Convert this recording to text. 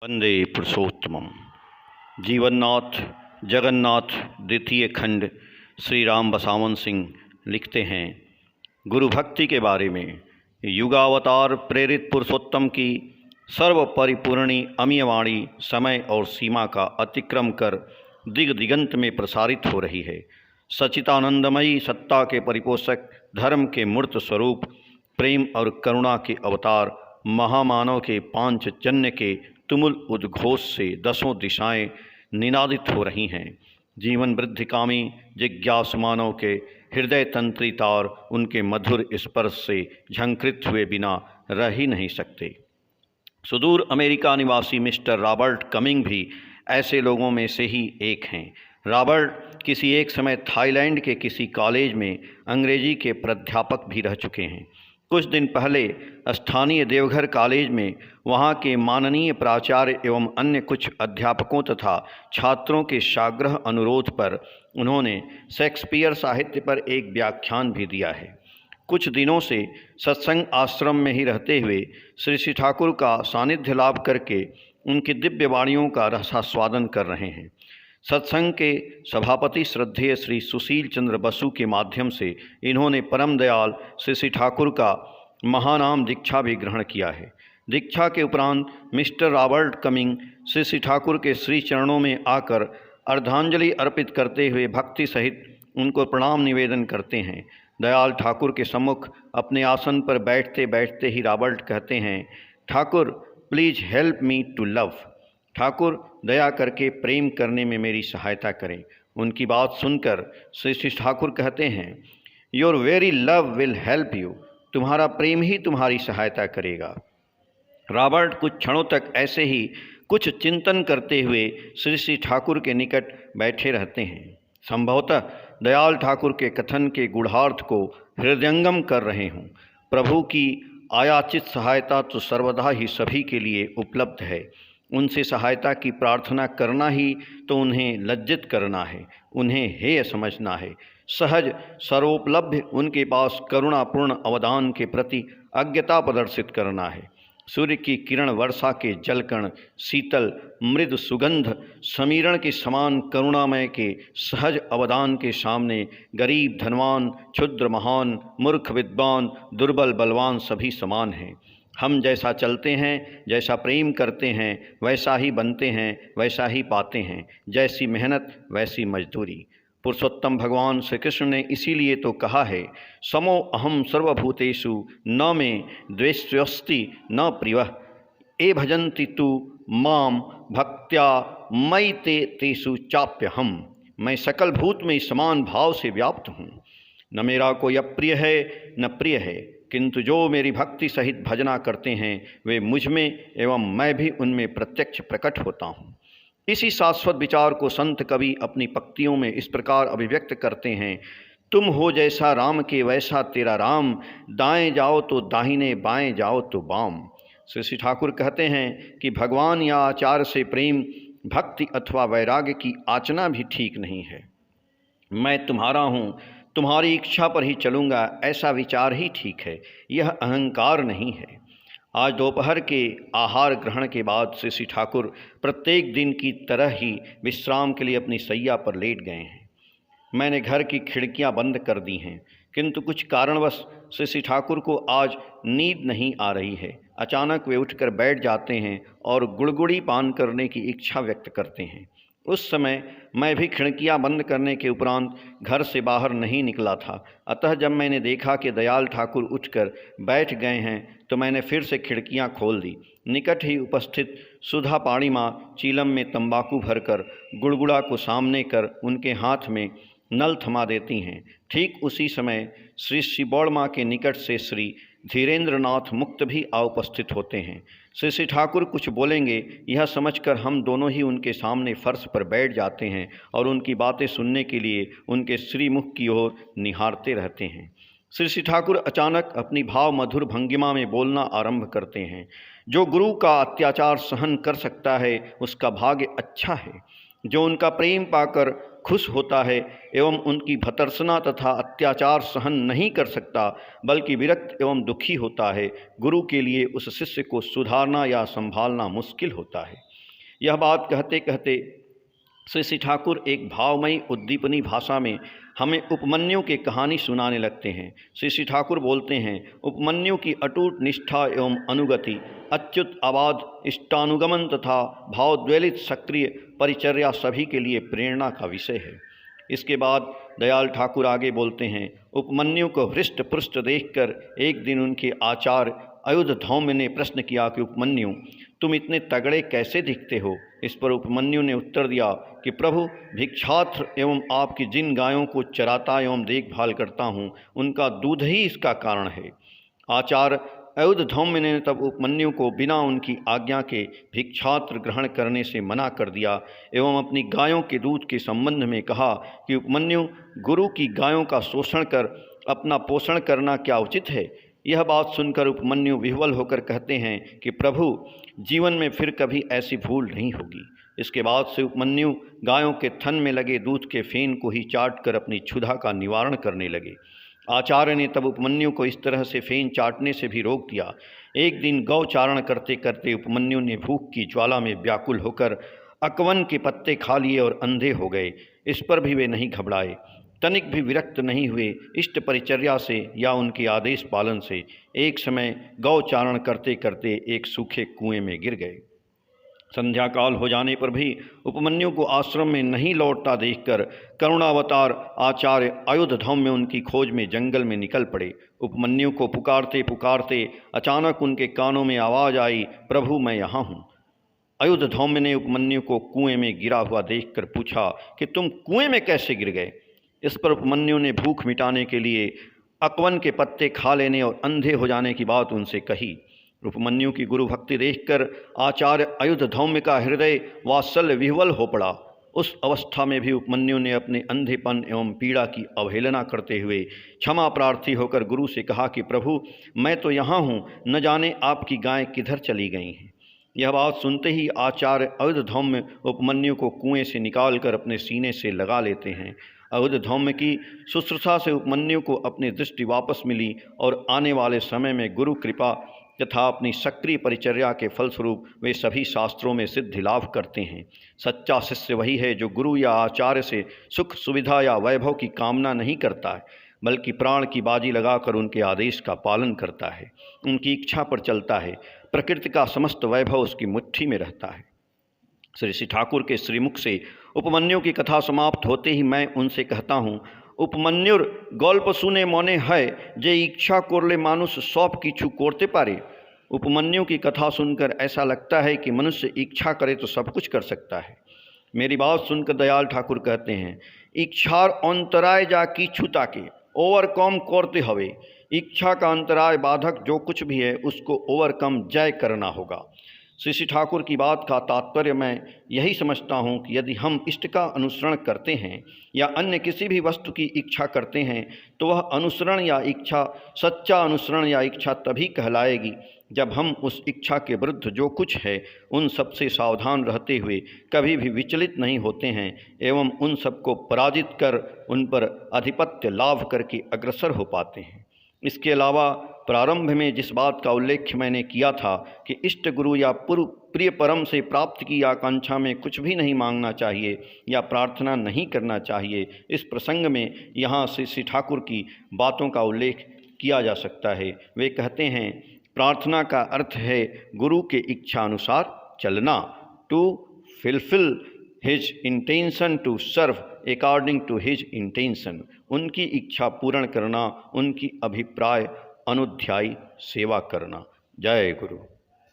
वंदे पुरुषोत्तमम। जीवननाथ जगन्नाथ द्वितीय खंड श्री राम बसावन सिंह लिखते हैं गुरु भक्ति के बारे में। युगावतार प्रेरित पुरुषोत्तम की सर्वपरिपूर्णी अमीयवाणी समय और सीमा का अतिक्रम कर दिग दिगंत में प्रसारित हो रही है। सच्चिदानंदमयी सत्ता के परिपोषक, धर्म के मूर्त स्वरूप, प्रेम और करुणा के अवतार, महामानव के पांचजन्य के तुमुल उद्घोष से दसों दिशाएं निनादित हो रही हैं। जीवन वृद्धिकामी जिज्ञासु मानव के हृदय तंत्री तार उनके मधुर स्पर्श से झंकृत हुए बिना रह ही नहीं सकते। सुदूर अमेरिका निवासी मिस्टर रॉबर्ट कमिंग भी ऐसे लोगों में से ही एक हैं। रॉबर्ट किसी एक समय थाईलैंड के किसी कॉलेज में अंग्रेजी के प्राध्यापक भी रह चुके हैं। कुछ दिन पहले स्थानीय देवघर कॉलेज में वहाँ के माननीय प्राचार्य एवं अन्य कुछ अध्यापकों तथा छात्रों के साग्रह अनुरोध पर उन्होंने शेक्सपियर साहित्य पर एक व्याख्यान भी दिया है। कुछ दिनों से सत्संग आश्रम में ही रहते हुए श्री ठाकुर का सानिध्य लाभ करके उनकी दिव्य वाणियों का रसास्वादन कर रहे हैं। सत्संग के सभापति श्रद्धेय श्री सुशील चंद्र बसु के माध्यम से इन्होंने परम दयाल श्री ठाकुर का महानाम दीक्षा भी ग्रहण किया है। दीक्षा के उपरांत mister Robert coming Shri Thakur के श्री चरणों में आकर अर्धांजलि अर्पित करते हुए भक्ति सहित उनको प्रणाम निवेदन करते हैं। दयाल ठाकुर के सम्मुख अपने आसन पर बैठते बैठते ही रॉबर्ट कहते हैं, Thakur please help me to love. Thakur दया करके प्रेम करने में मेरी सहायता करें। उनकी बात सुनकर श्री ठाकुर कहते हैं, your very love will help you. तुम्हारा प्रेम ही तुम्हारी सहायता करेगा। रॉबर्ट कुछ क्षणों तक ऐसे ही कुछ चिंतन करते हुए श्री ठाकुर के निकट बैठे रहते हैं। संभवतः दयाल ठाकुर के कथन के गूढ़ार्थ को हृदयंगम कर रहे हों। प्रभु की आयाचित सहायता तो सर्वदा ही सभी के लिए उपलब्ध है। उनसे सहायता की प्रार्थना करना ही तो उन्हें लज्जित करना है, उन्हें हेय समझना है। सहज सर्वोपलब्ध उनके पास करुणापूर्ण अवदान के प्रति अज्ञता प्रदर्शित करना है। सूर्य की किरण वर्षा के जलकण शीतल मृदु सुगंध समीरण के समान करुणामय के सहज अवदान के सामने गरीब धनवान, क्षुद्र महान, मूर्ख विद्वान, दुर्बल बलवान सभी समान हैं। हम जैसा चलते हैं, जैसा प्रेम करते हैं, वैसा ही बनते हैं, वैसा ही पाते हैं। जैसी मेहनत वैसी मजदूरी। पुरुषोत्तम भगवान श्री कृष्ण ने इसीलिए तो कहा है, समो अहम सर्वभूतेषु न मे द्वेष्योस्ति न प्रियः ए भजन्ति तु माम भक्त्या मयि ते तेषु चाप्यहम। मैं सकल भूत में समान भाव से व्याप्त हूँ। न मेरा कोई अप्रिय है न प्रिय है, किंतु जो मेरी भक्ति सहित भजना करते हैं वे मुझ में एवं मैं भी उनमें प्रत्यक्ष प्रकट होता हूँ। इसी शाश्वत विचार को संत कवि अपनी पंक्तियों में इस प्रकार अभिव्यक्त करते हैं, तुम हो जैसा राम के वैसा तेरा राम, दाएं जाओ तो दाहिने बाएं जाओ तो बाम। श्री ठाकुर कहते हैं कि भगवान या आचार्य से प्रेम, भक्ति अथवा वैराग्य की आचना भी ठीक नहीं है। मैं तुम्हारा हूँ, तुम्हारी इच्छा पर ही चलूँगा, ऐसा विचार ही ठीक है। यह अहंकार नहीं है। आज दोपहर के आहार ग्रहण के बाद श्री ठाकुर प्रत्येक दिन की तरह ही विश्राम के लिए अपनी सैया पर लेट गए हैं। मैंने घर की खिड़कियां बंद कर दी हैं, किंतु कुछ कारणवश श्री ठाकुर को आज नींद नहीं आ रही है। अचानक वे उठकर बैठ जाते हैं और गुड़गुड़ी पान करने की इच्छा व्यक्त करते हैं। उस समय मैं भी खिड़कियां बंद करने के उपरांत घर से बाहर नहीं निकला था। अतः जब मैंने देखा कि दयाल ठाकुर उठकर बैठ गए हैं तो मैंने फिर से खिड़कियां खोल दी। निकट ही उपस्थित सुधा पाणी माँ चीलम में तंबाकू भरकर गुड़गुड़ा को सामने कर उनके हाथ में नल थमा देती हैं। ठीक उसी समय श्री शिबौड़ माँ के निकट से श्री धीरेन्द्रनाथ मुक्त भी आ उपस्थित होते हैं। श्री ठाकुर कुछ बोलेंगे यह समझकर हम दोनों ही उनके सामने फर्श पर बैठ जाते हैं और उनकी बातें सुनने के लिए उनके श्रीमुख की ओर निहारते रहते हैं। श्री ठाकुर अचानक अपनी भाव मधुर भंगिमा में बोलना आरंभ करते हैं, जो गुरु का अत्याचार सहन कर सकता है उसका भाग्य अच्छा है। जो उनका प्रेम पाकर खुश होता है एवं उनकी भर्त्सना तथा अत्याचार सहन नहीं कर सकता बल्कि विरक्त एवं दुखी होता है, गुरु के लिए उस शिष्य को सुधारना या संभालना मुश्किल होता है। यह बात कहते कहते श्री ठाकुर एक भावमयी उद्दीपनी भाषा में हमें उपमन्यु की कहानी सुनाने लगते हैं। श्री ठाकुर बोलते हैं, उपमन्यु की अटूट निष्ठा एवं अनुगति, अच्युत आबाद इष्टानुगमन तथा भावद्वेलित सक्रिय परिचर्या सभी के लिए प्रेरणा का विषय है। इसके बाद दयाल ठाकुर आगे बोलते हैं, उपमन्यु को हृष्ट पुष्ट देखकर एक दिन उनके आचार्य अयुधधौम्य ने प्रश्न किया कि उपमन्यु, तुम इतने तगड़े कैसे दिखते हो? इस पर उपमन्यु ने उत्तर दिया कि प्रभु, भिक्षात्र एवं आपकी जिन गायों को चराता एवं देखभाल करता हूँ, उनका दूध ही इसका कारण है। आचार्य अयुधधौम्य ने तब उपमन्यु को बिना उनकी आज्ञा के भिक्षात्र ग्रहण करने से मना कर दिया एवं अपनी गायों के दूध के संबंध में कहा कि उपमन्यु, गुरु की गायों का शोषण कर अपना पोषण करना क्या उचित है? यह बात सुनकर उपमन्यु विह्वल होकर कहते हैं कि प्रभु, जीवन में फिर कभी ऐसी भूल नहीं होगी। इसके बाद से उपमन्यु गायों के थन में लगे दूध के फेन को ही चाट कर अपनी क्षुधा का निवारण करने लगे। आचार्य ने तब उपमन्यु को इस तरह से फेन चाटने से भी रोक दिया। एक दिन गौ चारण करते करते उपमन्यु ने भूख की ज्वाला में व्याकुल होकर अकवन के पत्ते खा लिए और अंधे हो गए। इस पर भी वे नहीं घबराए, तनिक भी विरक्त नहीं हुए। इष्ट परिचर्या से या उनके आदेश पालन से एक समय गौ चारण करते करते एक सूखे कुएं में गिर गए। संध्या काल हो जाने पर भी उपमन्यु को आश्रम में नहीं लौटता देखकर करुणावतार आचार्य अयुधधौम्य उनकी खोज में जंगल में निकल पड़े। उपमन्यु को पुकारते पुकारते अचानक उनके कानों में आवाज़ आई, प्रभु, मैं यहाँ हूँ। अयुधधौम्य ने उपमन्यु को कुएं में गिरा हुआ देखकर पूछा कि तुम कुएं में कैसे गिर गए? इस पर उपमन्यु ने भूख मिटाने के लिए अकवन के पत्ते खा लेने और अंधे हो जाने की बात उनसे कही। उपमन्यु की गुरु भक्ति देखकर आचार्य अयुधधौम्य का हृदय वात्सल्य विह्वल हो पड़ा। उस अवस्था में भी उपमन्यु ने अपने अंधेपन एवं पीड़ा की अवहेलना करते हुए क्षमा प्रार्थी होकर गुरु से कहा कि प्रभु, मैं तो यहाँ हूँ, न जाने आपकी गायें किधर चली गई हैं। यह बात सुनते ही आचार्य अयुधधौम्य उपमन्यु को कुएं से निकालकर अपने सीने से लगा लेते हैं। अयुधधौम्य की शुश्रूषा से उपमन्यु को अपनी दृष्टि वापस मिली और आने वाले समय में गुरु कृपा तथा अपनी सक्रिय परिचर्या के फलस्वरूप वे सभी शास्त्रों में सिद्धि लाभ करते हैं। सच्चा शिष्य वही है जो गुरु या आचार्य से सुख सुविधा या वैभव की कामना नहीं करता है, बल्कि प्राण की बाजी लगाकर उनके आदेश का पालन करता है, उनकी इच्छा पर चलता है। प्रकृति का समस्त वैभव उसकी मुट्ठी में रहता है। श्री ठाकुर के श्रीमुख से उपमन्यु की कथा समाप्त होते ही मैं उनसे कहता हूँ, उपमन्युर गल्प सुने मने है जे इच्छा करले मानुष सब किछु करते पारे। उपमन्यु की कथा सुनकर ऐसा लगता है कि मनुष्य इच्छा करे तो सब कुछ कर सकता है। मेरी बात सुनकर दयाल ठाकुर कहते हैं, इच्छार अंतराय जा किछु ताके ओवरकम करते हवे। इच्छा का अंतराय बाधक जो कुछ भी है उसको ओवरकम जय करना होगा। श्री ठाकुर की बात का तात्पर्य मैं यही समझता हूँ कि यदि हम इष्ट का अनुसरण करते हैं या अन्य किसी भी वस्तु की इच्छा करते हैं तो वह अनुसरण या इच्छा सच्चा अनुसरण या इच्छा तभी कहलाएगी जब हम उस इच्छा के विरुद्ध जो कुछ है उन सब से सावधान रहते हुए कभी भी विचलित नहीं होते हैं एवं उन सबको पराजित कर उन पर आधिपत्य लाभ करके अग्रसर हो पाते हैं। इसके अलावा प्रारंभ में जिस बात का उल्लेख मैंने किया था कि इष्ट गुरु या पूर्व प्रिय परम से प्राप्त की आकांक्षा में कुछ भी नहीं मांगना चाहिए या प्रार्थना नहीं करना चाहिए, इस प्रसंग में यहाँ श्री ठाकुर की बातों का उल्लेख किया जा सकता है। वे कहते हैं, प्रार्थना का अर्थ है गुरु के इच्छा अनुसार चलना, to fulfil his intention, to serve according to his intention. उनकी इच्छा पूर्ण करना, उनकी अभिप्राय अनुध्यायी सेवा करना। जय गुरु।